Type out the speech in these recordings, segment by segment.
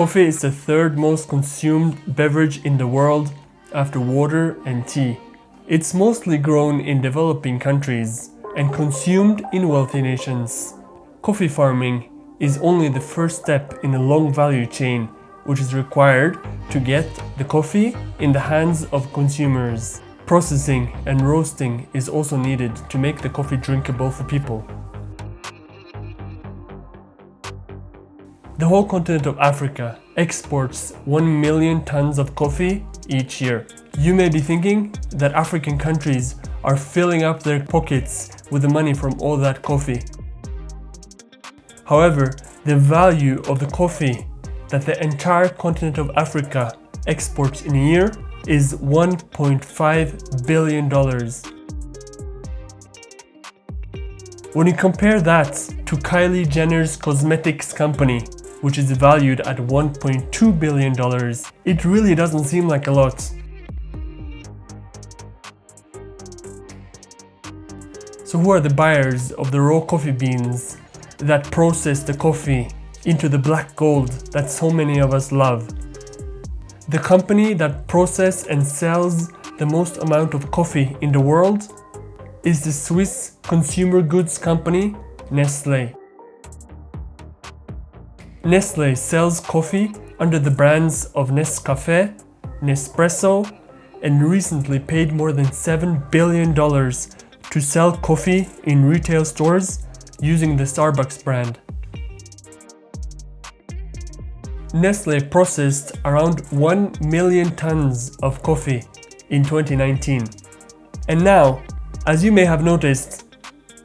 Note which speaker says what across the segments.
Speaker 1: Coffee is the third most consumed beverage in the world after water and tea. It's mostly grown in developing countries and consumed in wealthy nations. Coffee farming is only the first step in a long value chain which is required to get the coffee in the hands of consumers. Processing and roasting is also needed to make the coffee drinkable for people. The whole continent of Africa exports 1 million tons of coffee each year. You may be thinking that African countries are filling up their pockets with the money from all that coffee. However, the value of the coffee that the entire continent of Africa exports in a year is $1.5 billion. When you compare that to Kylie Jenner's cosmetics company, which is valued at $1.2 billion, it really doesn't seem like a lot. So who are the buyers of the raw coffee beans that process the coffee into the black gold that so many of us love? The company that processes and sells the most amount of coffee in the world is the Swiss consumer goods company Nestle. Nestle sells coffee under the brands of Nescafé, Nespresso, and recently paid more than $7 billion to sell coffee in retail stores using the Starbucks brand. Nestle processed around 1 million tons of coffee in 2019. And now, as you may have noticed,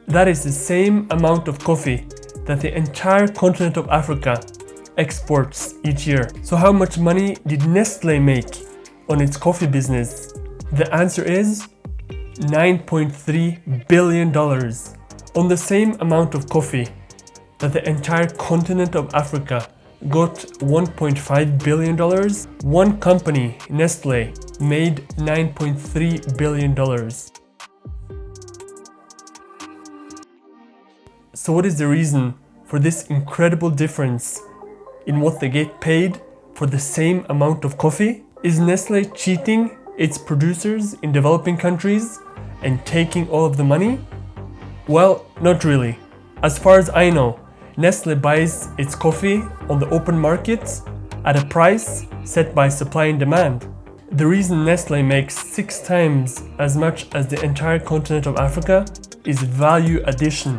Speaker 1: that is the same amount of coffee that the entire continent of Africa exports each year. So how much money did Nestle make on its coffee business? The answer is $9.3 billion. On the same amount of coffee that the entire continent of Africa got $1.5 billion, one company, Nestle, made $9.3 billion. So what is the reason for this incredible difference in what they get paid for the same amount of coffee? Is Nestle cheating its producers in developing countries and taking all of the money? Well, not really. As far as I know, Nestle buys its coffee on the open market at a price set by supply and demand. The reason Nestle makes 6 times as much as the entire continent of Africa is value addition.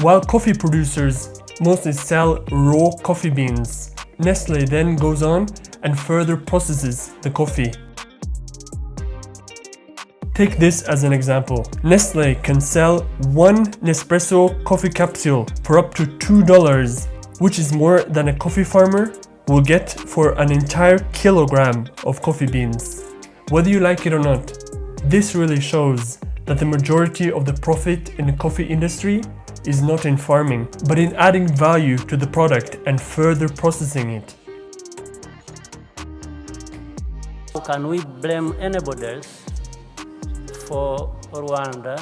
Speaker 1: While coffee producers mostly sell raw coffee beans, Nestle then goes on and further processes the coffee. Take this as an example. Nestle can sell one Nespresso coffee capsule for up to $2, which is more than a coffee farmer will get for an entire kilogram of coffee beans. Whether you like it or not, this really shows that the majority of the profit in the coffee industry is not in farming, but in adding value to the product and further processing it.
Speaker 2: Can we blame anybody else for Rwanda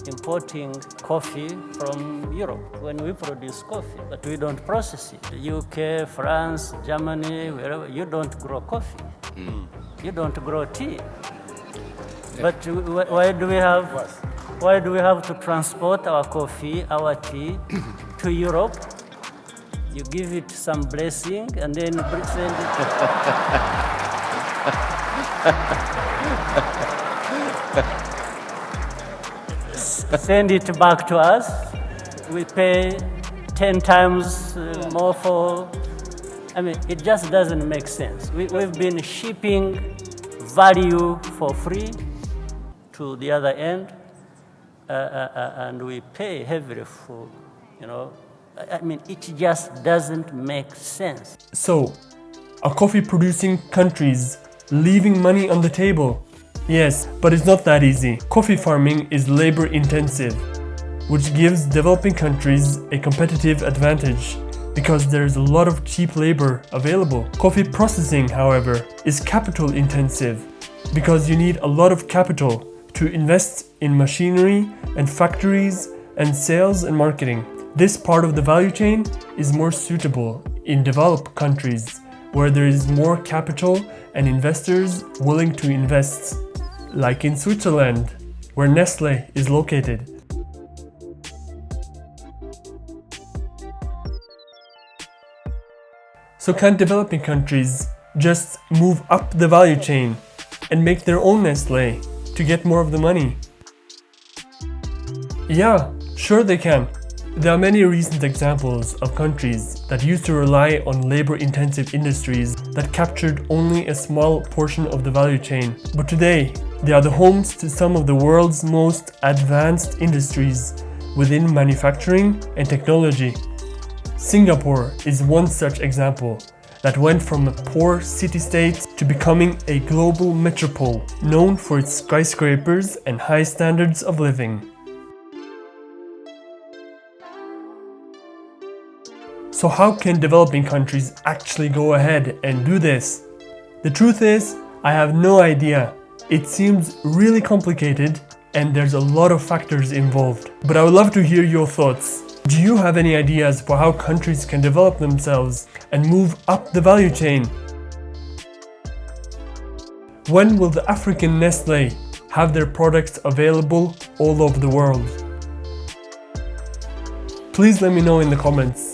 Speaker 2: importing coffee from Europe when we produce coffee, but we don't process it? The UK, France, Germany, wherever, you don't grow coffee. You don't grow tea. But why do we have to transport our coffee, our tea to Europe? You give it some blessing and then send it. Send it back to us. We pay 10 times more for. I mean, it just doesn't make sense. We've been shipping value for free to the other end, and we pay heavily for, I mean, it just doesn't make sense.
Speaker 1: So, are coffee producing countries leaving money on the table? Yes, but it's not that easy. Coffee farming is labor intensive, which gives developing countries a competitive advantage because there's a lot of cheap labor available. Coffee processing, however, is capital intensive because you need a lot of capital to invest in machinery and factories and sales and marketing. This part of the value chain is more suitable in developed countries where there is more capital and investors willing to invest, like in Switzerland, where Nestle is located. So can developing countries just move up the value chain and make their own Nestle to get more of the money? Yeah, sure they can. There are many recent examples of countries that used to rely on labor-intensive industries that captured only a small portion of the value chain. But today, they are the homes to some of the world's most advanced industries within manufacturing and technology. Singapore is one such example that went from a poor city-state to becoming a global metropole known for its skyscrapers and high standards of living. So how can developing countries actually go ahead and do this? The truth is, I have no idea. It seems really complicated and there's a lot of factors involved. But I would love to hear your thoughts. Do you have any ideas for how countries can develop themselves and move up the value chain? When will the African Nestle have their products available all over the world? Please let me know in the comments.